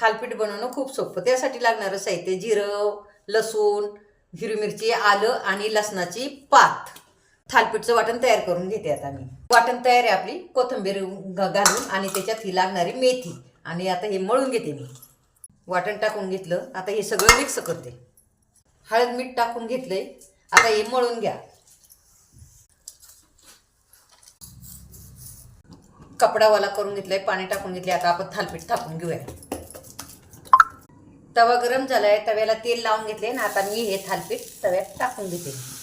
थालीपीठ बनवणं खूप सोपं. त्यासाठी लागणारं साहित्य जिरं, लसूण, हिरवी मिरची, आलं आणि लसणाची पात. थालीपीठचं वाटण तयार करून घेते आता मी. वाटण तयार आहे आपली. कोथिंबीर घालून आणि त्याच्यात ही लागणारी मेथी आणि आता हे मळून घेते मी. वाटण टाकून घेतलं. आता हे सगळं मिक्स करते. हळद मीठ टाकून घेतलंय. आता हे मळून घ्या. कपडा वाला करून घेतलाय. पाणी टाकून घेतले. आता आपण थालीपीठ थापून घेऊया. तवा गरम झालाय. तव्याला तेल लावून घेतले ना आता मी हे थालीपीठ तव्यात टाकून घेते.